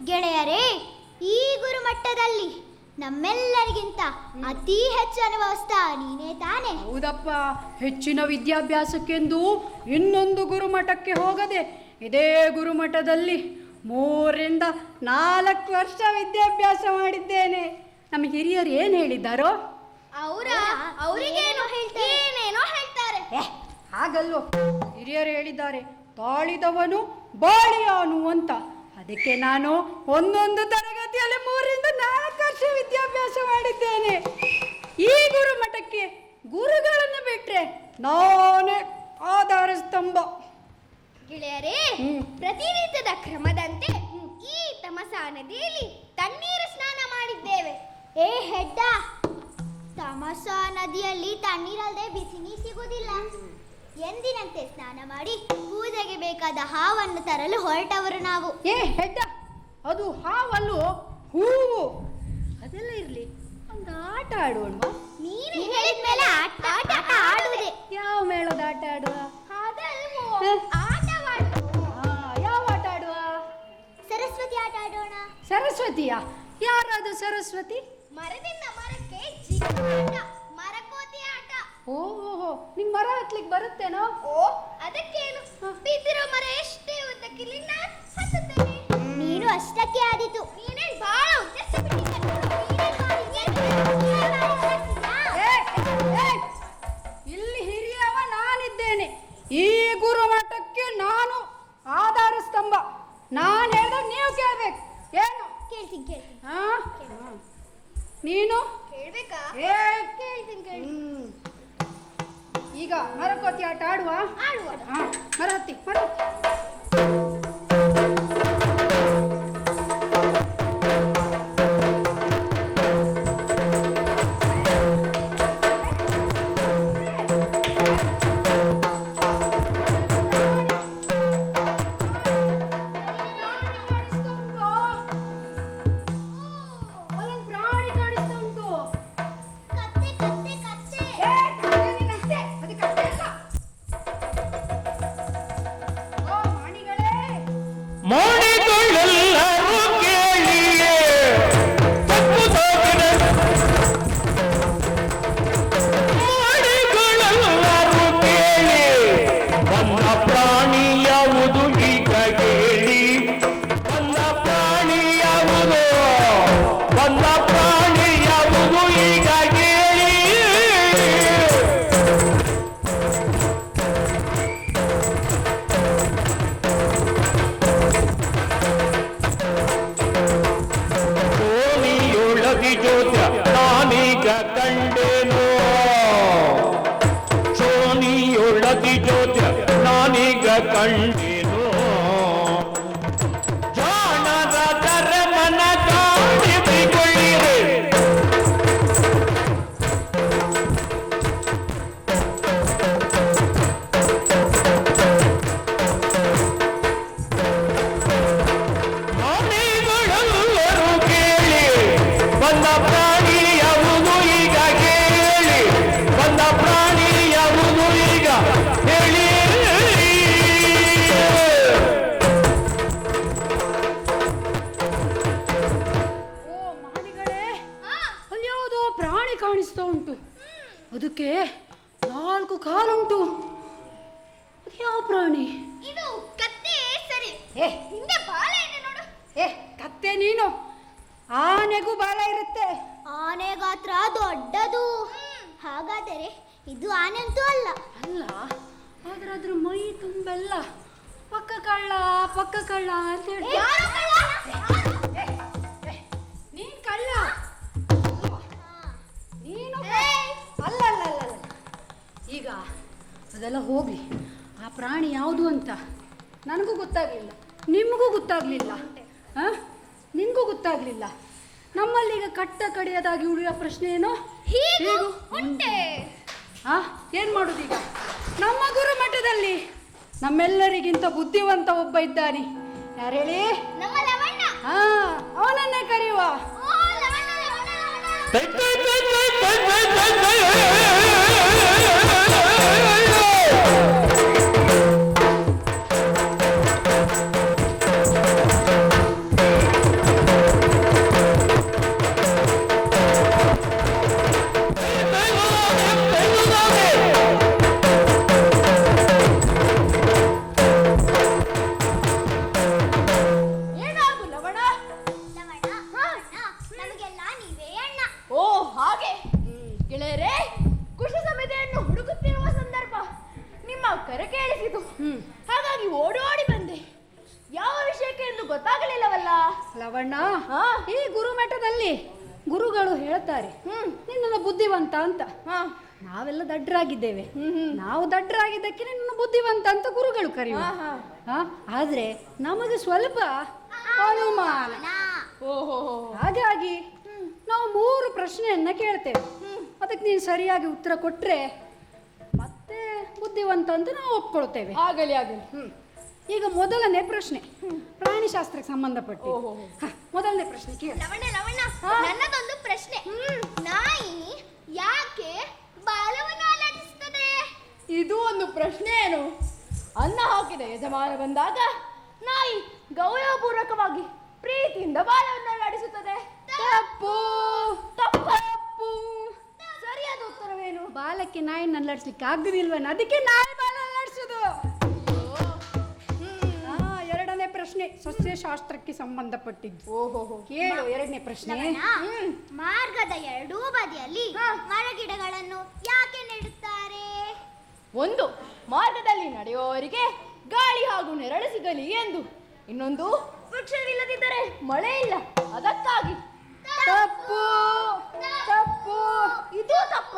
ಗೆಳೆಯರೇ, ಈ ಗುರುಮಟ್ಟದಲ್ಲಿ ನಮ್ಮೆಲ್ಲರಿಗಿಂತ ಅತಿ ಹೆಚ್ಚು ಅನುಭವಿಸ್ತಾ ನೀನೇ ತಾನೆ? ಹೌದಪ್ಪ. ಹೆಚ್ಚಿನ ವಿದ್ಯಾಭ್ಯಾಸಕ್ಕೆಂದು ಇನ್ನೊಂದು ಗುರುಮಠಕ್ಕೆ ಹೋಗದೆ ಇದೇ ಗುರುಮಠದಲ್ಲಿ 3 ರಿಂದ 4 ವರ್ಷ ವಿದ್ಯಾಭ್ಯಾಸ ಮಾಡಿದ್ದೇನೆ. ನಮ್ಮ ಹಿರಿಯರು ಏನು ಹೇಳಿದ್ದಾರೋ ಅವರಿಗೇನೋ ಹೇಳ್ತಾರೆ. ಹಾಗಲ್ವೋ, ಹಿರಿಯರು ಹೇಳಿದ್ದಾರೆ ತಾಳಿದವನು ಬಾಳಿಯಾನು ಅಂತ. ಅದಕ್ಕೆ ನಾನು ಒಂದೊಂದು ತರಗತಿಯಲ್ಲಿ 3 ರಿಂದ 4 ವರ್ಷ ವಿದ್ಯಾಭ್ಯಾಸ ಮಾಡಿದ್ದೇನೆ. ಈ ಗುರುಮಠಕ್ಕೆ ಗುರುಗಳನ್ನು ಬಿಟ್ರೆ ನಾನೇ ಆಧಾರ ಸ್ತಂಭ. ಗೆಳೆಯರೇ, ಪ್ರತಿನಿತ್ಯದ ಕ್ರಮದಂತೆ ಈ ತಮಸಾ ನದಿಯಲ್ಲಿ ತಣ್ಣೀರು ಸ್ನಾನ ಮಾಡಿದ್ದೇವೆ. ಏ ಹೆಡ್ಡ, ತಮಸಾ ನದಿಯಲ್ಲಿ ತಣ್ಣೀರಲ್ಲದೆ ಬಿಸಿ ನೀರು ಸಿಗುವುದಿಲ್ಲ. ಎಂದಿನಂತೆ ಸ್ನಾನ ಮಾಡಿ ಪೂಜೆಗೆ ಬೇಕಾದ ಹಾವನ್ನು ತರಲು ಹೊರಟವರು ನಾವು. ಏ ಹೆಡ್ಡ, ಅದು ಹಾವಲ್ಲು, ಹೂವು. ಅದೆಲ್ಲ ಇರ್ಲಿ, ಒಂದು ಆಟ ಆಡೋಣ. ನೀನು ಹೇಳಿದ್ಮೇಲೆ ಆಟ ಆಡುವುದೇ. ಯಾವ ಮೇಳದ ಆಟ ಆಡುವ? ಯಾವ ಆಟ ಆಡುವ? ಸರಸ್ವತಿ ಆಟ ಆಡೋಣ. ಸರಸ್ವತಿಯ? ಯಾರದು ಸರಸ್ವತಿ? ಮರದಿಂದ ಮರಕ್ಕೆ ಜಿಗಿದಾಟ, ಮರಕೋತಿ ಆಟ. ಓಹೋ, ನಿಂಗೆ ಮರ ಹತ್ಲಿಕ್ಕೆ ಬರುತ್ತೇನೋ? ಓ, ಅದಕ್ಕೇನು, ಬಿದ್ದಿರೋ ಮರ ಎಷ್ಟೇ ಉದ್ದಕ್ಕಿರಲಿ ನಾನು ಹತ್ತುತ್ತೇನೆ. ನೀನು ಅಷ್ಟಕ್ಕೆ ಆದೀತು. ನೀನೇನು ಬಹಳ ಉದ್ದೇಶ ಇಲ್ಲಿ ಹಿರಿಯವ ನಾನಿದ್ದೇನೆ. ಈ ಗುರುಮಠಕ್ಕೆ ನಾನು ಆಧಾರ ಸ್ತಂಭ. ನಾನು ಹೇಳಿದಾಗ ನೀವು ಕೇಳ್ಬೇಕು. ಏನು? ಕೇಳ್ತೀನಿ. ನೀನು ಕೇಳ್ಬೇಕಾ? ಕೇಳ್ತೀನಿ. ಈಗ ಮರಕೋತಿ ಆಟ ಆಡುವ. ಮರ ಹತ್ತಿ. ಕಂಡಿರೋ ಜಾಣರ ಧರ್ಮನ ಕಾಣಿಸಿಕೊಳ್ಳಿರೆ. ಪ್ರಾಣಿಗಳೆಲ್ಲರೂ ಕೇಳಿ ಬಂದ ಪ್ರಾಣಿ ಯಾವುದು ಈಗ ಕೇಳಿ, ಬಂದ ಪ್ರಾಣಿ ಯಾವುದು ಈಗ ಹೇಳಿ. ಕಾಣಿಸ್ತಾ ಉಂಟು. ಅದಕ್ಕೆ 4 ಕಾಲುಂಟು. ಯಾವ ಪ್ರಾಣಿ ಇದು? ಕತ್ತೆ. ಸರಿ, ಹಿಂದೆ ಬಾಲ ಇದೆ ನೋಡು. ಕತ್ತೆ ನೀನು. ಆನೆಗೂ ಬಾಲ ಇರುತ್ತೆ. ಆನೆ ಗಾತ್ರ ದೊಡ್ಡದು. ಹಾಗಾದರೆ ಇದು ಆನೆ ಅಂತೂ ಅಲ್ಲ. ಆದ್ರೆ ಅದ್ರ ಮೈ ತುಂಬೆಲ್ಲ ಪಕ್ಕ ಕಳ್ಳ ಅಂತ ಹೇಳಿ. ನೀನ್ ಕಳ್ಳ? ನೀನು ಅಲ್ಲ. ಈಗ ಅದೆಲ್ಲ ಹೋಗ್ಲಿ. ಆ ಪ್ರಾಣಿ ಯಾವುದು ಅಂತ ನನಗೂ ಗೊತ್ತಾಗ್ಲಿಲ್ಲ, ನಿಮಗೂ ಗೊತ್ತಾಗ್ಲಿಲ್ಲ, ನಿನ್ಗೂ ಗೊತ್ತಾಗ್ಲಿಲ್ಲ. ನಮ್ಮಲ್ಲಿ ಈಗ ಕಟ್ಟ ಕಡೆಯದಾಗಿ ಉಳಿಯುವ ಪ್ರಶ್ನೆ ಏನೋ ಉಂಟೆ. ಏನ್ ಮಾಡುದೀಗ? ನಮ್ಮ ಗುರುಮಠದಲ್ಲಿ ನಮ್ಮೆಲ್ಲರಿಗಿಂತ ಬುದ್ಧಿವಂತ ಒಬ್ಬ ಇದ್ದಾನೆ. ಯಾರು ಹೇಳಿ? ಅವನನ್ನೇ ಕರೆಯುವ. ಲವಣ್ಣ, ಹಾ? ಈ ಗುರುಮಠದಲ್ಲಿ ಗುರುಗಳು ಹೇಳ್ತಾರೆ ನಿನ್ನನ್ನು ಬುದ್ಧಿವಂತ ಅಂತ. ನಾವೆಲ್ಲ ದಡ್ಡರಾಗಿದ್ದೇವೆ. ನಾವು ದಡ್ಡರಾಗಿದ್ದಕ್ಕೆ ನಿನ್ನನ್ನು ಬುದ್ಧಿವಂತ ಅಂತ ಗುರುಗಳು ಕರೆಯುವ. ಆದ್ರೆ ನಮಗೆ ಸ್ವಲ್ಪ ಅನುಮಾನ. ಓಹೋ, ಹಾಗಾಗಿ ನಾವು 3 ಪ್ರಶ್ನೆಯನ್ನ ಕೇಳ್ತೇವೆ. ಅದಕ್ಕೆ ನೀನು ಸರಿಯಾಗಿ ಉತ್ತರ ಕೊಟ್ರೆ ಮತ್ತೆ ಬುದ್ಧಿವಂತ ಅಂತ ನಾವು ಒಪ್ಕೊಳ್ತೇವೆ. ಆಗಲಿ ಆಗಲಿ. ಈಗ ಮೊದಲನೇ ಪ್ರಶ್ನೆ ಪ್ರಾಣಿಶಾಸ್ತ್ರಕ್ಕೆ ಸಂಬಂಧಪಟ್ಟು. ಮೊದಲನೇ ಪ್ರಶ್ನೆ ಕೇಳಿ. ಲವಣ್ಣ ನನ್ನದೊಂದು ಪ್ರಶ್ನೆ. ನಾಯಿ ಯಾಕೆ ಬಾಲವನ್ನು ಅಲಡಿಸುತ್ತದೆ? ಇದು ಒಂದು ಪ್ರಶ್ನೆ ಏನು? ಅನ್ನ ಹಾಕಿದ ಯಜಮಾನ ಬಂದಾಗ ನಾಯಿ ಗೌರವಪೂರ್ವಕವಾಗಿ ಪ್ರೀತಿಯಿಂದ ಬಾಲವನ್ನು ಅಲ್ಲಾಡಿಸುತ್ತದೆ. ತಪ್ಪು. ತಪ್ಪು. ಸರಿಯಾದ ಉತ್ತರವೇನು? ಬಾಲಕ್ಕೆ ನಾಯಿನ ಅಲ್ಲಾಡಿಸ್ಲಿಕ್ಕೆ ಆಗುದಿಲ್ವನ, ಅದಕ್ಕೆ ನಾಯಿ ಬಾಲ ಅಲ್ಲಾಡಿಸುದು. ಎರಡನೇ ಪ್ರಶ್ನೆ ಸಸ್ಯಶಾಸ್ತ್ರಕ್ಕೆ ಸಂಬಂಧಪಟ್ಟಿದ್ದು. ಓಹೋ, ಕೇಳು ಎರಡನೇ ಪ್ರಶ್ನೆ. ಮಾರ್ಗದ ಎರಡೂ ಬದಿಯಲ್ಲಿ ಮರಗಿಡಗಳನ್ನು ಯಾಕೆ ನೆಡುತ್ತಾರೆ? ಒಂದು, ಮಾರ್ಗದಲ್ಲಿ ನಡೆಯುವವರಿಗೆ ಗಾಳಿ ಹಾಗೂ ನೆರಳು ಸಿಗಲಿ ಎಂದು. ಇನ್ನೊಂದು, ವೃಕ್ಷವಿಲ್ಲದಿದ್ದರೆ ಮಳೆ ಇಲ್ಲ, ಅದಕ್ಕಾಗಿ. ತಪ್ಪು. ತಪ್ಪು. ಇದು ತಪ್ಪ.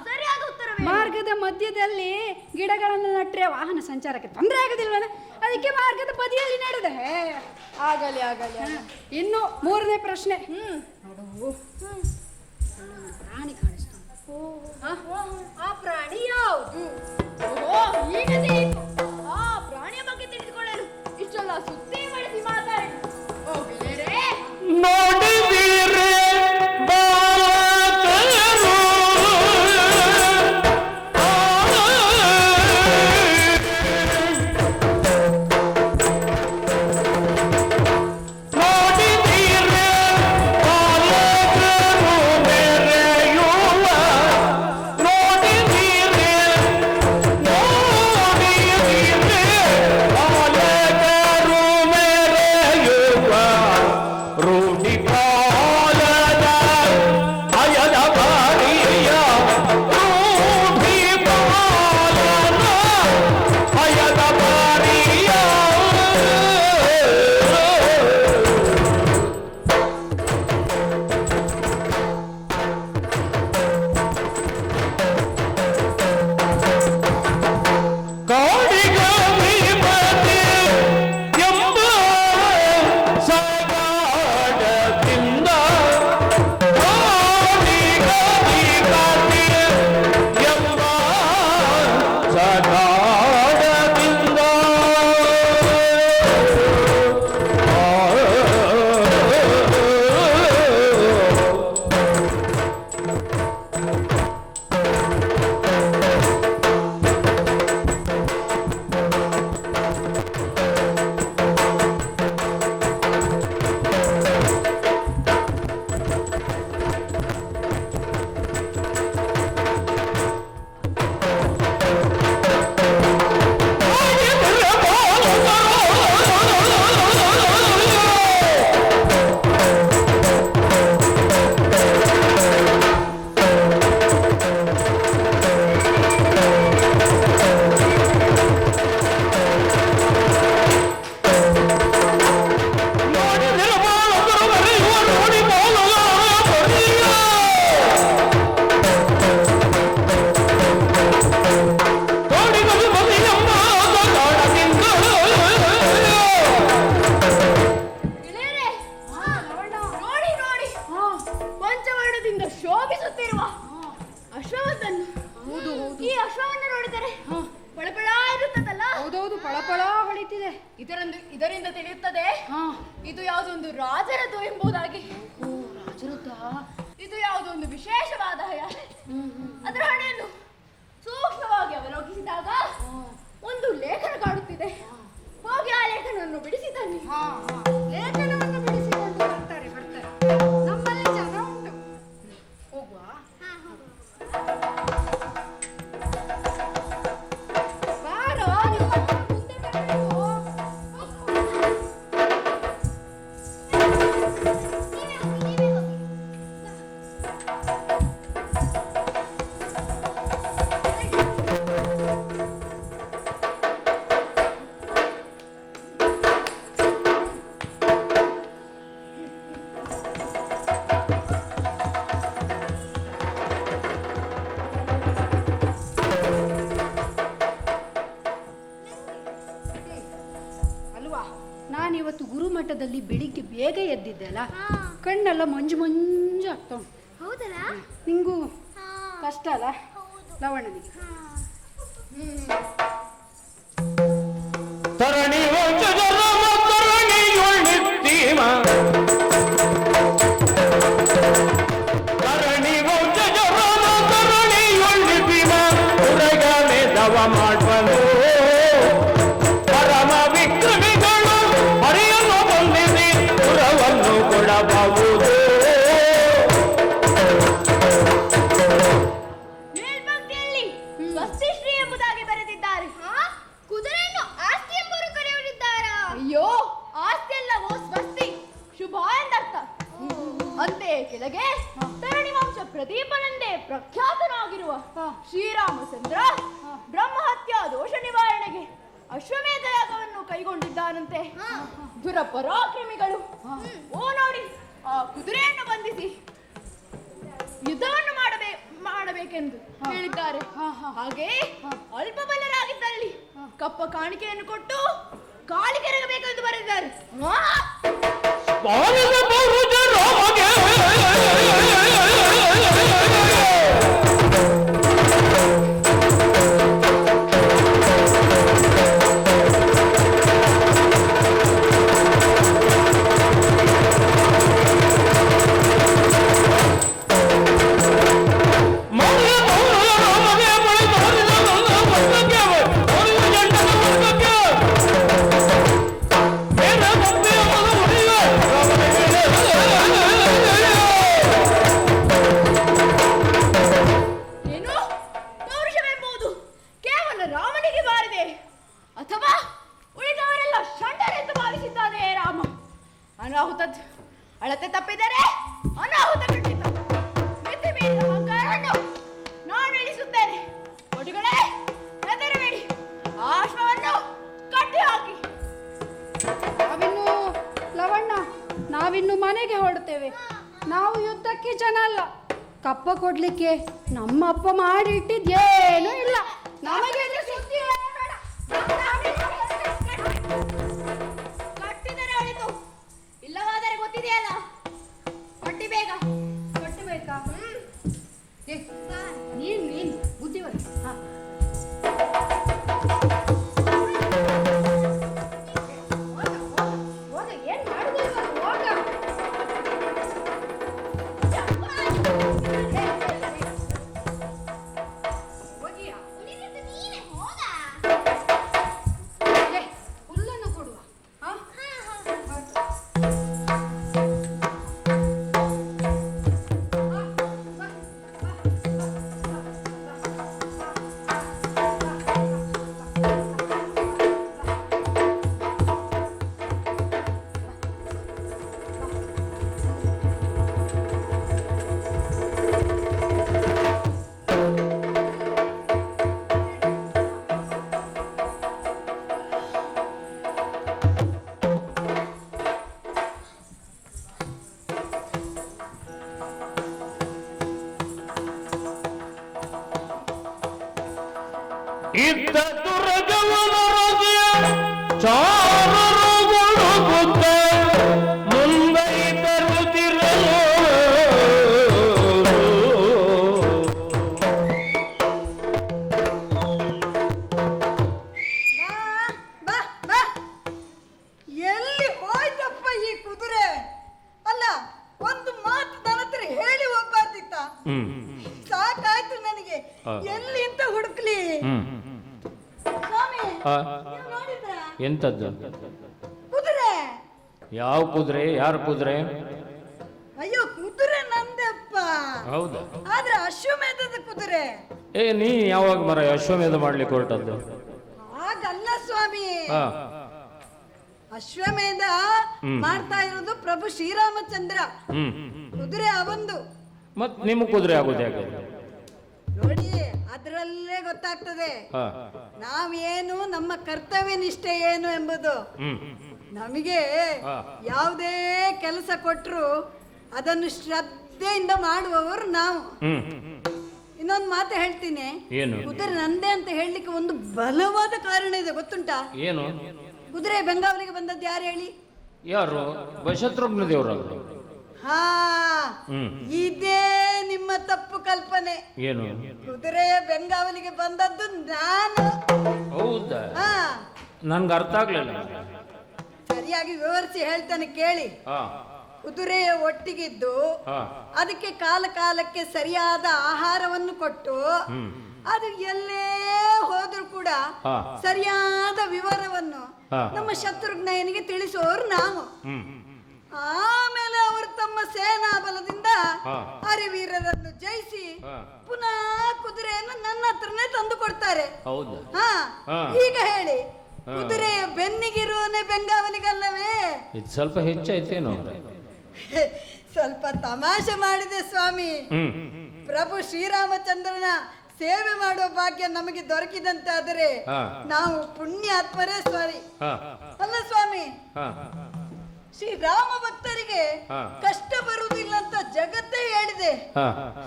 ಸರಿಯಾದ ಉತ್ತರ. ಮಾರ್ಗದ ಮಧ್ಯದಲ್ಲಿ ಗಿಡಗಳನ್ನು ನಟ್ರೆ ವಾಹನ ಸಂಚಾರಕ್ಕೆ ತೊಂದರೆ ಆಗುದಿಲ್ವನ, ಅದಕ್ಕೆ ಮಾರ್ಗದ ಬದಿಯಲ್ಲಿ ನಡೆದ. ಆಗಲಿ ಆಗಲಿ. ಇನ್ನು ಮೂರನೇ ಪ್ರಶ್ನೆ. ನೋಡು, ಪ್ರಾಣಿ ಕಾಣಿಸ್ತು. ಆ ಪ್ರಾಣಿ ಯಾವುದು? ಈಗ ತಿಳಿಯಿತು. ಆ ಪ್ರಾಣಿಯ ಬಗ್ಗೆ ತಿಳಿದುಕೊಳ್ಳಲು ಇಷ್ಟೆಲ್ಲ ಸುತ್ತಿ ಬಳಸಿ ಮಾತಾಡಿ. ನೋಡಿದೀರೆ ಬಾಲಕರು ನೋಡಿದೀರೆ ಬಾಲಕರು ಮೆರೆಯುವ ನೋಡಿದೀರೆ ಬಾಲಕರು ಮೆರೆಯುವ ರೂಢಿ ಪಾಲನ ಅಯದ ಬಾರಿಯ ರೂಢಿ ಪಾಲನ ಅಯದ ಬಾರಿಯ ಕಾಡಿಗ ವಿಮತೆ ಎಂಬ ಸಗಾಡದಿಂದ ಕಾಡಿಗ ವಿಮತೆ ಎಂಬ ಸಗಾಡದಿಂದ ನೋಡಿ ನೋಡಿ, ಪಂಚವರ್ಣದಿಂದ ಶೋಭಿಸುತ್ತಿರುವ ಅಶ್ವವನ್ನು. ಈ ಅಶ್ವವನ್ನು ನೋಡಿದರೆ ಪಳಪಳ ಇರುತ್ತದಲ್ಲ. ಹೌದೌದು, ಪಳಪಳ ಹೊಳಿತಿದೆ. ಇದರಿಂದ ತಿಳಿಯುತ್ತದೆ ಇದು ಯಾವುದೊಂದು ರಾಜರದ್ದು ಎಂಬುದಾಗಿ. ರಾಜರುದ್ದ. ಇದು ಯಾವುದೊಂದು ವಿಶೇಷವಾದ ಅದರ ಹಣೆಯನ್ನು ಸೂಕ್ಷ್ಮವಾಗಿ ಅವಲೋಕಿಸಿದಾಗ ಒಂದು ಲೇಖನ ಕಾಣುತ್ತಿದೆ. ಹೋಗಿ ಆ ಲೇಖನವನ್ನು ಬಿಡಿಸಿದ್ದಾನೆ. ಲೇಖನವನ್ನು ಬಿಡಿಸಿಕೊಂಡು ಬರ್ತಾರೆ. ನಮ್ಮಲ್ಲಿ ಜನ ಉಂಟು. ಹೋಗುವ. ಬಾರೋ, ನಿಮ್ಮ ಮುಂದೆ ಬರಬೇಕು. ನೀವೇ ಹೋಗಿ. ಬಿಸಿಲಲ್ಲಿ ಬೆಳಿಗ್ಗೆ ಬೇಗ ಎದ್ದಿದ್ದೆಲ್ಲ ಕಣ್ಣೆಲ್ಲ ಮಂಜು ಮಂಜು ಆಗ್ತಾ ಉಂಟು. ಹೌದಲ್ಲ? ನಿಂಗೂ ಹಾ. ಕಷ್ಟ ಅಲ್ಲ ಲವಣನಿಗೆ? ತರಣಿ ವಂಶಜರಮ ತರಣಿಯೊಳಿತ್ತೀಮ ತರಣಿ ವಂಶಜರಮ ತರಣಿಯೊಳಿತ್ತೀಮ ಉರಗನೆ ದವ ಮಾಡ್ವನು ಪರಮ ವಿಕ್ರಮಿಗಳು ಹರಿಯನ್ನು ಬಂದಿದೆ ಪುರವನ್ನು ಕೊಡಬಹುದು. ಮೇಲ್ಪಂಕ್ತಿಯಲ್ಲಿ ಸ್ವಸ್ತಿಶ್ರೀ ಎಂಬುದಾಗಿ ಬರೆದಿದ್ದಾರೆ. ಕುದುರೆಯನ್ನು ಆಸ್ತಿ ಎಂಬರು ಕರೆಯುತ್ತಿದ್ದಾರಾ? ಅಯ್ಯೋ, ಆಸ್ತಿ ಅಲ್ಲವೋ ಸ್ವಸ್ತಿ, ಶುಭ ಎಂದರ್ಥ. ಅಂತೆ ಕೆಳಗೆ ತರಣಿ ವಂಶ ಪ್ರದೀಪನೆಂದೇ ಪ್ರಖ್ಯಾತನಾಗಿರುವ ಶ್ರೀರಾಮಚಂದ್ರ ಬ್ರಹ್ಮಹತ್ಯಾ ದೋಷ ನಿವಾರಣೆಗೆ ಅಶ್ವಮೇಧ ಯಾಗವನ್ನು ಕೈಗೊಂಡಿದ್ದಾನಂತೆ. ದುರಪರಾಕ್ರಮಿಗಳು ಓ ನೋಡಿ ಆ ಕುದುರೆಯನ್ನು ಬಂಧಿಸಿ ಯುದ್ಧವನ್ನು ಮಾಡಬೇಕೆಂದು ಹೇಳಿದ್ದಾರೆ. ಹಾಗೆ ಅಲ್ಪ ಬಲರಾಗಿದ್ದಲ್ಲಿ ಕಪ್ಪ ಕಾಣಿಕೆಯನ್ನು ಕೊಟ್ಟು ಕಾಲಿಗೆರಗಬೇಕೆಂದು ಬರೆದಿದ್ದಾರೆ. ಬಾಲದ ಪೌರುಷ ರಾಮಗೆ ಏನು ಪೌರುಷವೆಂಬುದು ಕೇವಲ ರಾಮನಿಗೆ ಬಾರದೆ ಅಥವಾ ಉಳಿದವರೆಲ್ಲ ಷಂಡರೆಂದು ಭಾವಿಸಿದ್ದಾನೆ ರಾಮ. ಅನಾಹುತ ಅಳತೆ ತಪ್ಪಿದರೆ ಅನಾಹುತ ಖಂಡಿತ. ಮಿತಿ ಮೀರಿದ ಅಹಂಕಾರವನ್ನು ನಾನು ಇಳಿಸುತ್ತೇನೆ. ಒಡುಗಳೇ ಹೆದರಬೇಡಿ, ಆ ಅಶ್ವವನ್ನು ಕಟ್ಟಿ ಹಾಕಿ. ನಾವಿನ್ನು ಮನೆಗೆ ಹೊರಡ್ತೇವೆ. ನಾವು ಯುದ್ಧಕ್ಕೆ ಜನ ಅಲ್ಲ. ಕಪ್ಪ ಕೊಡ್ಲಿಕ್ಕೆ ನಮ್ಮ ಅಪ್ಪ ಮಾಡಿ ಇಟ್ಟಿದ್ದೇನೂ ಇಲ್ಲ. ನಮಗೆ ಕಟ್ಟಿದರೆ ಅಳಿತು, ಇಲ್ಲವಾದರೆ ಗೊತ್ತಿದೆಯಲ್ಲ, ಕಟ್ಟಿ ಬೇಗ. ಕಟ್ಟಬೇಕಾ? ನೀನು ಬುದ್ಧಿವಂತ. ಏನ್ ಮಾಡುದಿಲ್ಲ, ಹೋಗ. ನೀನೆ ಹೋಗ. ಹುಲ್ಲನ್ನು ಕೊಡುವ. ಇದ್ದ ದುರ್ಗವನರಗೆ ಚಾರರು ಗುಡುಗುತ್ತ ಮುಂದೈ ತರುತ್ತಿರಲು ಎಲ್ಲಿ ಹೋಯ್ತಪ್ಪ ಈ ಕುದುರೆ? ಅಲ್ಲ, ಒಂದು ಮಾತು ನನ್ನ ಹತ್ರ ಹೇಳಿ ಹೋಗ್ಬಾರ್ದಿತ್ತ? ಸಾಕಾಯ್ತು ನನಗೆ. ಎಲ್ಲಿ ಅಂತ ಹುಡುಕ್ಲಿ? ಸ್ವಾಮಿ, ನೀವು ನೋಡಿದ್ರಾ? ಎಂತದ್ದು? ಕುದುರೆ. ಯಾವ ಕುದುರೆ? ಯಾರ ಕುದುರೆ? ಅಯ್ಯೋ, ಕುದುರೆ ನಂದಪ್ಪ. ಹೌದಾ? ಆದ್ರೆ ಅಶ್ವಮೇಧದ ಕುದುರೆ. ನೀ ಯಾವಾಗ ಮರ ಅಶ್ವಮೇಧ ಮಾಡ್ಲಿಕ್ಕೆ ಹೊರಟದ್ದು? ಹಾಗಲ್ಲ ಸ್ವಾಮಿ, ಅಶ್ವಮೇಧ ಮಾಡ್ತಾ ಇರೋದು ಪ್ರಭು ಶ್ರೀರಾಮಚಂದ್ರ. ಕುದುರೆ ಅವಂದು. ಮತ್ ನಿಮ್ಮ ಕುದುರೆ ಆಗೋದು ಯಾಕೆ? ನೋಡಿ, ಅದರಲ್ಲೇ ಗೊತ್ತಾಗ್ತದೆ ನಾವೇನು, ನಮ್ಮ ಕರ್ತವ್ಯ ನಿಷ್ಠೆ ಏನು ಎಂಬುದು. ನಮಗೆ ಯಾವುದೇ ಕೆಲಸ ಕೊಟ್ಟರು ಅದನ್ನು ಶ್ರದ್ಧೆಯಿಂದ ಮಾಡುವವರು ನಾವು. ಇನ್ನೊಂದು ಮಾತು ಹೇಳ್ತೀನಿ, ಕುದುರೆ ನಂದೇ ಅಂತ ಹೇಳಲಿಕ್ಕೆ ಒಂದು ಬಲವಾದ ಕಾರಣ ಇದೆ, ಗೊತ್ತುಂಟಾ? ಏನು? ಕುದುರೆ ಬೆಂಗಾವಲಿಗೆ ಬಂದದ್ದು ಯಾರು ಹೇಳಿ? ಯಾರು ಶತ್ರುಘ್ನ ದೇವರಲ್ಲ? ಹಾ ಹ್ಮ್. ಇದೇ ನಿಮ್ಮ ತಪ್ಪು ಕಲ್ಪನೆ. ಏನು? ಕುದುರೆಯ ಬೆಂಗಾವಲಿಗೆ ಬಂದದ್ದು ನಾನು. ಹೌದಾ? ಹಾ ನನ್ಗೆ ಅರ್ಥ ಆಗ್ಲಿಲ್ಲ. ಸರಿಯಾಗಿ ವಿವರಿಸಿ ಹೇಳ್ತಾನೆ ಕೇಳಿ. ಹಾ ಕುದುರೆಯ ಒಟ್ಟಿಗಿದ್ದು ಹಾ ಅದಕ್ಕೆ ಕಾಲ ಕಾಲಕ್ಕೆ ಸರಿಯಾದ ಆಹಾರವನ್ನು ಕೊಟ್ಟು ಹ್ಮ್ ಅದು ಎಲ್ಲೇ ಹೋದ್ರೂ ಕೂಡ ಹಾ. ಸರಿಯಾದ ವಿವರವನ್ನು ಹಾ. ನಮ್ಮ ಶತ್ರುಘ್ನನಿಗೆ ತಿಳಿಸೋರು ನಾವು. ಹ್ಮ್ ಆಮೇಲೆ ಅವರು ತಮ್ಮ ಸೇನಾ ಬಲದಿಂದ ಹಾ. ಹರಿವೀರರನ್ನು ಜಯಿಸಿ ಹಾ. ಪುನಃ ಕುದುರೆಯನ್ನು ನನ್ನ ಹತ್ರನೇ ತಂದು ಕೊಡ್ತಾರೆ. ಹೌದಾ? ಹಾ ಹಾ. ಈಗ ಹೇಳಿ, ಕುದುರೆಯ ಬೆನ್ನಿಗಿರುವನೇ ಬೆಂಗಾವಲಿಗಲ್ಲವೇ? ಇದು ಸ್ವಲ್ಪ ಹೆಚ್ಚಾಯ್ತೇನೋ. ಸ್ವಲ್ಪ ತಮಾಷೆ ಮಾಡಿದೆ ಸ್ವಾಮಿ. ಹ್ಮ್ ಪ್ರಭು ಶ್ರೀರಾಮಚಂದ್ರನ ಸೇವೆ ಮಾಡುವ ಭಾಗ್ಯ ನಮಗೆ ದೊರಕಿದಂತಾದರೆ ಹಾ. ನಾವು ಪುಣ್ಯಾತ್ಮರೇ ಸ್ವಾಮಿ. ಹಾ ಅಲ್ಲ ಸ್ವಾಮಿ, ಹಾ ಶ್ರೀರಾಮ ಭಕ್ತರಿಗೆ ಹಾ. ಕಷ್ಟ ಬರುವುದಿಲ್ಲ ಅಂತ ಜಗತ್ತೇ ಹೇಳಿದೆ. ಹಾ.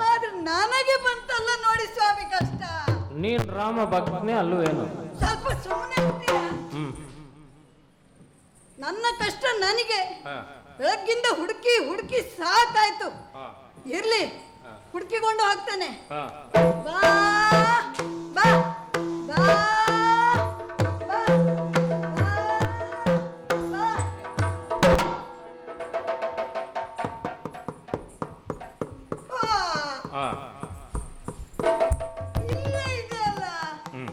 ಆದ್ರೆ ನನಗೆ ಬಂತಲ್ಲ ನೋಡಿ ಸ್ವಾಮಿ ಕಷ್ಟ. ನೀನ್ ರಾಮ ಭಕ್ತನೇ ಅಲ್ವೇನು? ಸ್ವಲ್ಪ ಸುಮ್ಮನೆ ಇರ್ತೀರಾ? ಹ್ಮ್ ನನ್ನ ಕಷ್ಟ ನನಗೆ ಹಾ. ಬೆಳಗ್ಗಿಂದ ಹುಡುಕಿ ಹುಡುಕಿ ಸಾಕಾಯ್ತು. ಹಾ. ಇರ್ಲಿ, ಹುಡುಕಿಕೊಂಡು ಹೋಗ್ತಾನೆ. ಹಾ. ಬಾ ಬಾ ಬಾ ಬಾ ಬಾ. ಹಾ. ಇಲ್ಲೇ ಇದೆಯಲ್ಲ, ಹ್ಮ್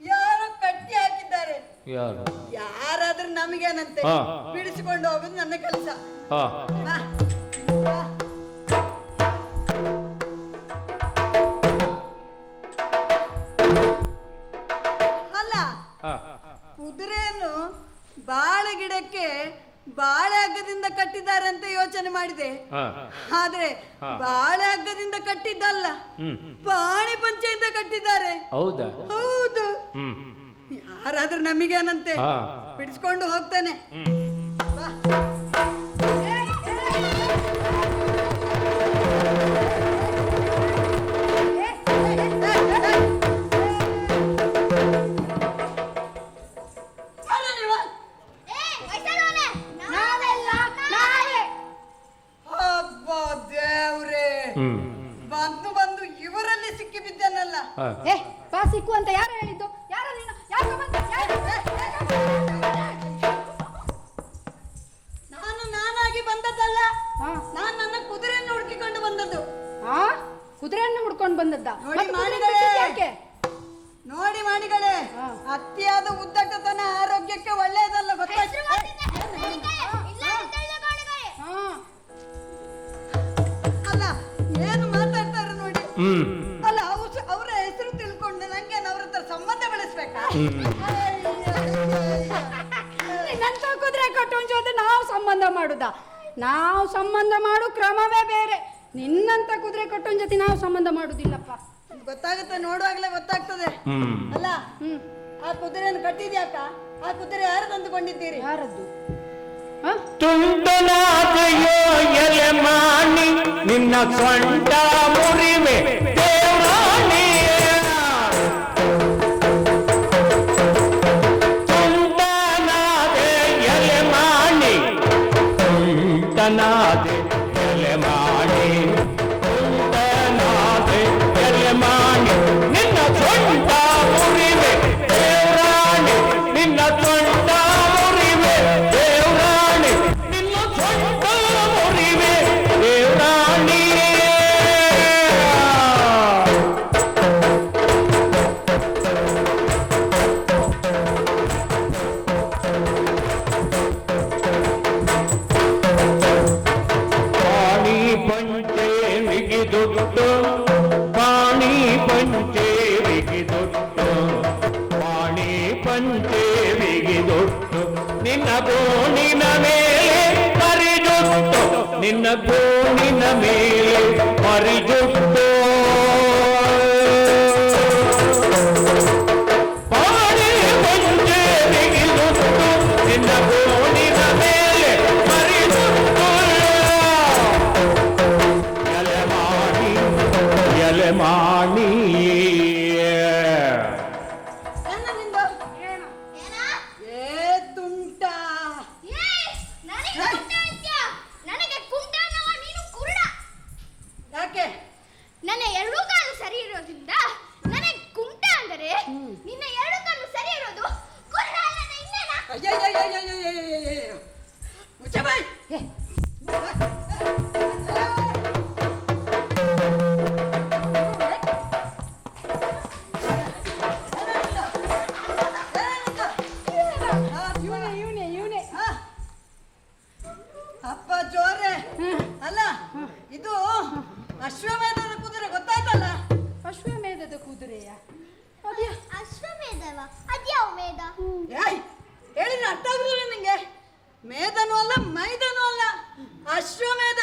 ಯಾರೋ ಕಟ್ಟಿ ಹಾಕಿದ್ದಾರೆ. ಯಾರು? ಯಾರಾದ್ರೂ ನಮಗೇನಂತೆ, ಹಾ. ಬಿಡಿಸಿಕೊಂಡು ಹೋಗೋದು ನನ್ನ ಕೆಲಸ. ಹಾ. ಬಾ ಬಾ. ಅಲ್ಲ, ಹಾ. ಕುದುರೆಯನ್ನು ಬಾಳೆ ಗಿಡಕ್ಕೆ ಬಾಳೆ ಹಗ್ಗದಿಂದ ಕಟ್ಟಿದ್ದಾರೆ ಅಂತ ಯೋಚನೆ ಮಾಡಿದೆ. ಹಾ. ಆದ್ರೆ ಹಾ. ಬಾಳೆ ಹಗ್ಗದಿಂದ ಕಟ್ಟಿದ್ದಲ್ಲ, ಹ್ಮ್ ಪಾಣಿ ಪಂಚೆಯಿಂದ ಕಟ್ಟಿದ್ದಾರೆ. ಹೌದಾ? ಹೌದು. ಹ್ಮ್ ಯಾರಾದ್ರೂ ನಮಗೇನಂತೆ, ಹಾ. ಬಿಡಿಸ್ಕೊಂಡು ಹೋಗ್ತಾನೆ. ಹ್ಮ್ ಬಾ. ಯಾರು ನೀವು? ಅಬ್ಬಾ ದೇವ್ರೇ, ಹ್ಮ್ ಬಂದು ಬಂದು ಇವರಲ್ಲಿ ಸಿಕ್ಕಿ ಬಿದ್ದನಲ್ಲ. ಹಾ. ಬಾ ಸಿಕ್ಕು ಅಂತ ಯಾರು ಹೇಳಿದ್ದು? ಯಾರು ನೀನು? ಯಾಕೆ ಬಂದೆ? ನಾನಾಗಿ ಬಂದದ್ದಲ್ಲ, ಹಾ. ನಾನು ನನ್ನ ಕುದುರೆಯನ್ನು ಹುಡುಕಿಕೊಂಡು ಬಂದದ್ದು. ಆ ಕುದುರೆಯನ್ನು ಹುಡ್ಕೊಂಡು ಬಂದದ್ದ? ನೋಡಿ ಮತ್ತೆ ಕುದುರೆ ಮಾಡಿಗಳೇ. ಬಿಟ್ಟಿದ್ದು ಯಾಕೆ? ನೋಡಿ ಮಾಡಿಗಳೇ, ಹಾ. ಅತಿಯಾದ ಉದ್ದಟತನ ಆರೋಗ್ಯಕ್ಕೆ ಒಳ್ಳೆಯದಲ್ಲ, ಗೊತ್ತಾಯ್ತು? ಹಾ. ಅಲ್ಲ, ಏನು ಮಾತಾಡ್ತಾರೆ ನೋಡಿ. ಹ್ಮ್ ಅಲ್ಲ, ಅವರ ಹೆಸರು ತಿಳ್ಕೊಂಡು ನಂಗೆ ಅವ್ರ ಹತ್ರ ಸಂಬಂಧ ಬೆಳೆಸ್ಬೇಕಾ? ನಿನ್ನಂತ ಕುದುರೆ ಕಟ್ಟುವಂಚ ಜೊತೆ ನಾವು ಸಂಬಂಧ ಮಾಡುದ? ನಾವು ಸಂಬಂಧ ಮಾಡು ಕ್ರಮವೇ ಬೇರೆ. ನಿನ್ನಂತ ಕುದುರೆ ಕಟ್ಟುವಂಚ ಜೊತೆ ನಾವು ಸಂಬಂಧ ಮಾಡುದಿಲ್ಲಪ್ಪ. ಗೊತ್ತಾಗುತ್ತೆ, ನೋಡುವಾಗಲೇ ಗೊತ್ತಾಗ್ತದೆ. ಹ್ಮ್ ಅಲ್ಲ, ಹ್ಮ್ ಆ ಕುದುರೆಯನ್ನು ಕಟ್ಟಿದ್ಯಾಕ? ಆ ಕುದುರೆ ಯಾರು ತಂದುಕೊಂಡಿದ್ದೀರಿ? ಯಾರದ್ದು? ಹ? ತುಂಡನಾದೆಯೋ ಎಲೆ ಮಾಣಿ ನಿನ್ನ ಸೊಂಟ ಮುರಿವೆ ದೇವರಾಣಿ. ತುಂಡನಾದೆ ಎಲೆ ಮಾಣಿ, ತುಂಡನಾದೆ ಎಲೆ ಮಾಣಿ, ತುಂಡನಾದೆ ಎಲೆ ಮಾಣಿ ನಿನ್ನ ಸೊಂಟ ಮುರಿವೆ ದೇವರಾಣಿ, ನಿನ್ನ ಸೊಂಟ ಮುರಿವೆ ದೇವರಾಣಿ, ನಿನ್ನ ಸೊಂಟ ಮುರಿವೆ ದೇವರಾಣಿ. ಪಾಣಿ ಪಂಚೆ ಬಿಗಿದೊಟ್ಟು, ಪಾಣಿ ಪಂಚೆ ಬಿಗಿದೊಟ್ಟು, ಪಾಣಿ ಪಂಚೆ ಬಿಗಿದೊಟ್ಟು ನಿನ್ನ ಗೋಣಿನ ಮೇಲೆ ಮರಿಜೊಟ್ಟು, ನಿನ್ನ ಗೋಣಿನ ಮೇಲೆ ಮರಿಜೊಟ್ಟು. ಪಾಣಿ ಪಂಚೆ ಬಿಗಿದೊಟ್ಟು ನಿನ್ನ ಗೋಣಿನ ಮೇಲೆ ಮರಿಜೊಟ್ಟು. ಎಲೆಮಾಣಿ ಎಲೆಮಾಣಿ ನನ್ನ ನಿಂದು? ಏ ತುಂಟ, ಏ, ಇವನೇ ಅಪ್ಪ ಜೋರೆ ಅಲ್ಲ ಇದು ಅಶ್ವಮೇಧದ ಕುದುರೆ ಗೊತ್ತಾಯ್ತಲ್ಲ? ಅಶ್ವಮೇಧದ ಕುದುರೆಯ ಅದ್ಯಾ ಅಶ್ವಮೇಧವ ಅದ್ಯಾವ ಮೇಧ? ಏಯ್ ಹೇಳಿದ್ರೆ ಅರ್ಥ ಆಗುದಿಲ್ಲ ನಿಂಗೆ? ಮೇಧನೂ ಅಲ್ಲ ಮೈದನೂ ಅಲ್ಲ, ಅಶ್ವಮೇಧ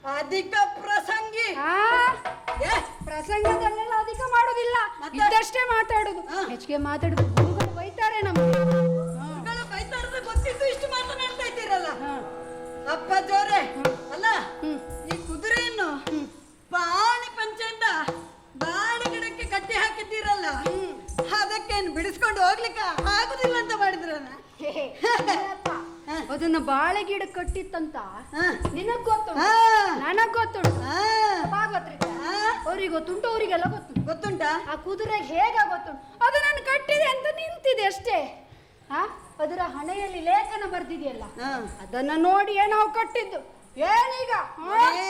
ಅಧಿಕ ಪ್ರಸಂಗಿ. ಆ, ಏ ಪ್ರಸಂಗದಲ್ಲೆಲ್ಲ ಅಧಿಕ ಮಾಡೋದಿಲ್ಲ, ಮತ್ತೆ? ಇದ್ದಷ್ಟೇ ಮಾತಾಡುದು. ಹಾ. ಹೆಚ್ಚಿಗೆ ಮಾತಾಡುದು ಗುರುಗಳು ಬೈತಾರೆ ನಮ್ಗೆ. ಮಕ್ಕಳು ಬೈತಾರದ ಗೊತ್ತಿದ್ದು ಇಷ್ಟು ಮಾತನಾಡ್ತಾ ಇದ್ದೀರಲ್ಲ. ಹಾ. ಅಪ್ಪ ಜೋರೆ ಅಲ್ಲ ಹ್ಮ್. ಈ ಕುದುರೆಯನ್ನು ಪಾಣಿ ಪಂಚೆಯಿಂದ ಬಾಡಿ ಗಿಡಕ್ಕೆ ಕಟ್ಟಿ ಹಾಕಿದ್ದೀರಲ್ಲ, ಅದಕ್ಕೇನು ಬಿಡಿಸ್ಕೊಂಡು ಹೋಗ್ಲಿಕ್ಕೆ ಆಗುದಿಲ್ಲ ಅಂತ ಮಾಡಿದ್ರಲ್ಲ. ಅದನ್ನ ಬಾಳೆ ಗಿಡ ಕಟ್ಟಿತ್ತಂತ ಹಾ. ನಿನಗ್ ಗೊತ್ತುಂಟು, ಹಾ. ನನಗ್ ಗೊತ್ತುಂಟು, ಹಾ. ಭಾಗವತ್ರಿಕ ಅವ್ರಿಗೆ ಗೊತ್ತುಂಟು, ಅವರಿಗೆಲ್ಲ ಗೊತ್ತುಂಟು. ಗೊತ್ತುಂಟಾ? ಆ ಕುದುರೆಗೆ ಹೇಗ ಗೊತ್ತುಂಟು, ಅದು ನಾನು ಕಟ್ಟಿದೆ ಅಂತ ನಿಂತಿದೆ ಅಷ್ಟೇ. ಆ ಅದರ ಹಣೆಯಲ್ಲಿ ಲೇಖನ ಬರ್ದಿದೆಯಲ್ಲ, ಹಾ. ಅದನ್ನ ನೋಡಿ ನಾವು ಕಟ್ಟಿದ್ದು. ಏನೀಗ ಏ,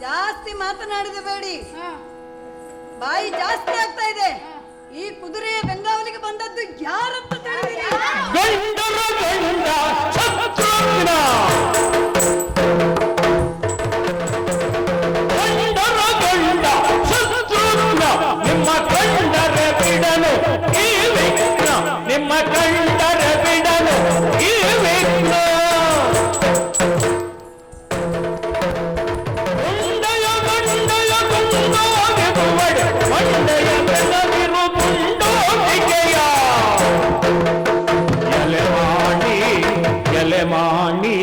ಜಾಸ್ತಿ ಮಾತನಾಡಿದ ಬೇಡಿ, ಹಾ. ಬಾಯಿ ಜಾಸ್ತಿ ಆಗ್ತಾ ಇದೆ. ಈ ಕುದುರೆ ಬೆಂಗಾವಲಿಗೆ ಬಂದದ್ದು ಯಾರಂತ ತಿಳಿದಿರಿ? ಗಂಡರ ಗಂಡ ಶತ್ರುಘ್ನ ಗಂಡರ ಗಂಡ ಶತ್ರುಘ್ನ ನಿಮ್ಮ ಕಂಡರೆ ಬಿಡಲು ಈ ವಿಘ್ನ ನಿಮ್ಮ ಕಂಡರೆ ಬಿಡಲು ಈ ವಿಘ್ನ ಗುಂಡಯ ಗಂಡಯ ಗುಂಡೋಗಿರುವಡೆ ಮಂಡೆಯ ಬೆಳಗಿರು ಗುಂಡೋಗಿಗೆಯ ಎಲೆ ಮಾಡಿ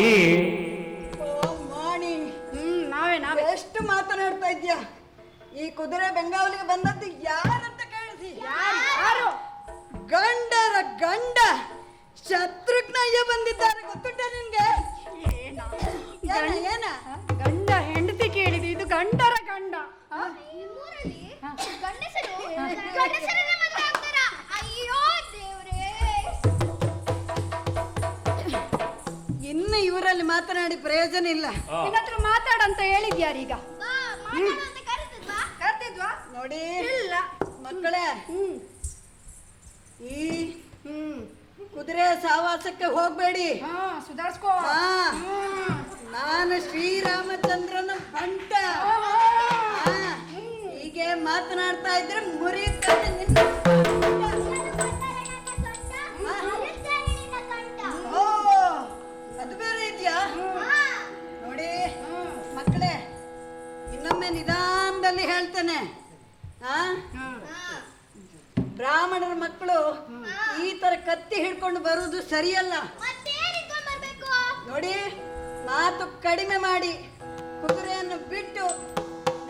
ಓ ಮಾಣಿ, ನಾವೇ ಎಷ್ಟು ಮಾತನಾಡ್ತಾ ಇದ್ಯಾ? ಈ ಕುದುರೆ ಬೆಂಗಾವಲಿಗೆ ಬಂದದ್ದು ಯಾರಂತ ಕೇಳಿಸಿ? ಯಾರು? ಗಂಡರ ಗಂಡ ಶತ್ರುಘ್ನಯ್ಯ ಬಂದಿದ್ದಾರೆ. ಗೊತ್ತುಂಟ ನಿನ್ಗೆ? ಏನ ಗಂಡ ಹೆಂಡತಿ ಕೇಳಿದೆ, ಇದು ಗಂಡರ ಗಂಡ. ಆ? ನಿಮ್ಮೂರಲ್ಲಿ ಗಂಡಸರನ್ನೇ ಮದುವೆ ಆಗ್ತಾರಾ? ಅಯ್ಯೋ ದೇವ್ರೇ! ಇನ್ನು ಇವರಲ್ಲಿ ಮಾತನಾಡಿ ಪ್ರಯೋಜನ ಇಲ್ಲ. ನಿನ್ನ ಹತ್ರ ಮಾತಾಡಂತ ಹೇಳಿದ್ಯಾರೀಗ? ಬಾ, ಮಾತಾಡು ಅಂತ ಕರೆದಿದ್ವಾ? ಕರ್ತಿದ್ವಾ? ನೋಡಿ ಇಲ್ಲ. ಮಕ್ಕಳೇ, ಹ್ಮ್ ಈ ಕುದುರೆ ಸಾವಾಸಕ್ಕೆ ಹೋಗ್ಬೇಡಿ. ಹಾ, ಸುಧಾರಿಸ್ಕೋ. ಹಾ, ನಾನು ಶ್ರೀರಾಮಚಂದ್ರನ ಬಂಟ. ಹಾ, ಹೀಗೆ ಮಾತನಾಡ್ತಾ ಇದ್ರೆ ಮುರಿಯುತ್ತದೆ ನಿನ್ನ. ಓ, ಅದು ಬೇರೆ ಇದೆಯಾ? ನೋಡಿ ಮಕ್ಕಳೇ, ಇನ್ನೊಮ್ಮೆ ನಿಧಾನದಲ್ಲಿ ಹೇಳ್ತೇನೆ. ಹಾ, ಬ್ರಾಹ್ಮಣರ ಮಕ್ಕಳು ಈ ತರ ಕತ್ತಿ ಹಿಡ್ಕೊಂಡು ಬರುವುದು ಸರಿಯಲ್ಲ. ನೋಡಿ, ಮಾತು ಕಡಿಮೆ ಮಾಡಿ ಕುದುರೆಯನ್ನು ಬಿಟ್ಟು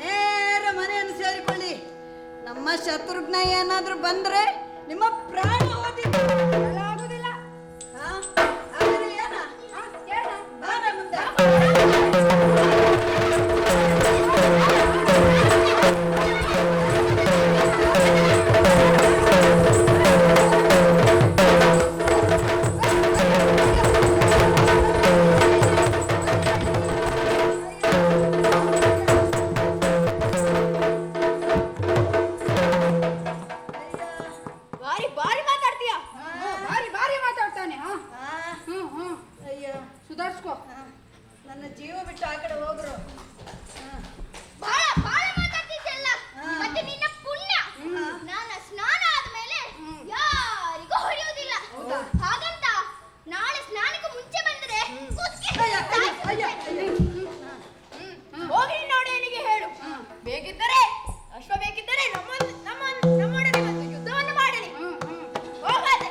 ನೇರ ಮನೆಯನ್ನು ಸೇರಿಕೊಳ್ಳಿ. ನಮ್ಮ ಶತ್ರುಘ್ನ ಏನಾದ್ರೂ ಬಂದ್ರೆ ನಿಮ್ಮ ಪ್ರಾಣ ಹೋದಿಲ್ಲ. ಆಗುದಿಲ್ಲ. ಆದ್ರೆ ಏನ? ಏನ? ಬಾರ ಮುಂದೆ. ಭಾರಿ ಮಾತಾಡ್ತೀಯ. ಭಾರಿ ಮಾತಾಡ್ತಾನೆ. ಹಾ, ಆ, ಹ್ಮ್. ಅಯ್ಯೋ, ಸುಧಾರಿಸ್ಕೋ. ನನ್ನ ಜೀವ ಬಿಟ್ಟು ಆ ಕಡೆ ಹೋಗ್ರು. ಬಹಳ ಬಹಳ ಮಾತಾಡ್ತಿದ್ದಲ್ಲ. ಮತ್ತೆ ನಿನ್ನ ಪುಣ್ಯ. ನಾನು ಸ್ನಾನ ಆದ್ಮೇಲೆ ಯಾರಿಗೂ ಹೊಡೆಯೋದಿಲ್ಲ. ಹಾಗಂತ ನಾಳೆ ಸ್ನಾನಕ್ಕೆ ಮುಂಚೆ ಬಂದ್ರೆ ಹೋಗಿ ನೋಡೇನಿಗೆ ಹೇಳು. ಬೇಕಿದ್ದರೆ ಅಶ್ವ ಬೇಕಿದ್ದರೆ ನಮ್ಮೊಡನೆ ಬಂದು ಯುದ್ಧವನ್ನು ಮಾಡಲಿ. ಹೋಗಾದೆ.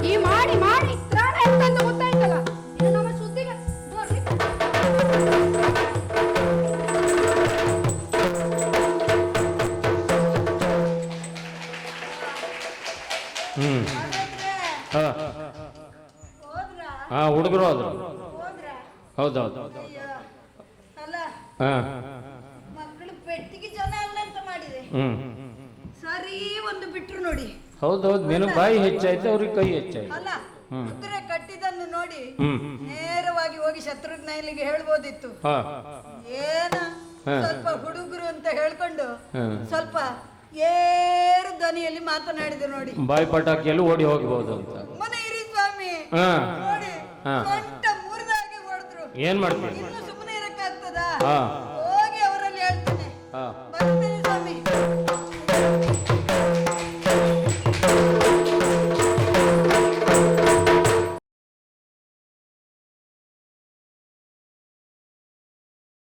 ಈ ಮಾಡಿ ತ್ರಾಣ ಎಂತಂದು ಗೊತ್ತಾಯ್ತಲ್ಲ. ಇದು ನಮ್ಮ ಸುದ್ದಿಗೆ ಬರ್ಲಿ. ಹೋದ್ರಾ? ಹುಡುಗರು ಹೋದ್ರು. ಹೋದ್ರಾ? ಹೌದೌದು. ಅಯ್ಯೋ, ಅಲ್ಲ ಹಾ, ಮಕ್ಕಳು ಪೆಟ್ಟಿಗೆ ಜನ ಅಲ್ಲ ಅಂತ ಮಾಡಿದೆ. ಸರಿ ಒಂದು ಬಿಟ್ರು ನೋಡಿ. ಹೌದೌದು. ನಿನಗೆ ಬಾಯಿ ಹೆಚ್ಚಾಯ್ತು, ಅವ್ರಿಗೆ ಕೈ ಹೆಚ್ಚಾಯ್ತು. ಅಲ್ಲ ಹ್ಮ್. ಕುದುರೆ ಕಟ್ಟಿದ ಹೇಳಿದ್ದನ್ನು ನೋಡಿ ಹ್ಮ್ ನೇರವಾಗಿ ಹೋಗಿ ಶತ್ರುಘ್ನ ಇಲ್ಲಿಗೆ ಹೇಳ್ಬೋದಿತ್ತು. ಹಾ ಏನ ಹಾ. ಸ್ವಲ್ಪ ಹುಡುಗರು ಅಂತ ಹೇಳ್ಕೊಂಡು ಹಾ. ಸ್ವಲ್ಪ ಏರು ಧ್ವನಿಯಲ್ಲಿ ಮಾತನಾಡಿದೆ ನೋಡಿ. ಬಾಯಿ ಪಟಾಕಿಯಲ್ಲಿ ಓಡಿ ಹೋಗ್ಬೋದು ಅಂತ. ಮನೆ ಇರಿ ಸ್ವಾಮಿ ಹಾ ನೋಡಿ ಹಾ. ಸೊಂಟ ಮುರಿದಾಗೆ ಹೊಡೆದ್ರು. ಏನ್ ಮಾಡ್ತೀನಿ? ಇನ್ನು ಸುಮ್ಮನೆ ಇರಕ್ಕಾಗ್ತದಾ? ಹಾ ಹೋಗಿ ಅವರಲ್ಲಿ ಹೇಳ್ತೇನೆ. ಹಾ ಬರ್ತೇನೆ ಸ್ವಾಮಿ.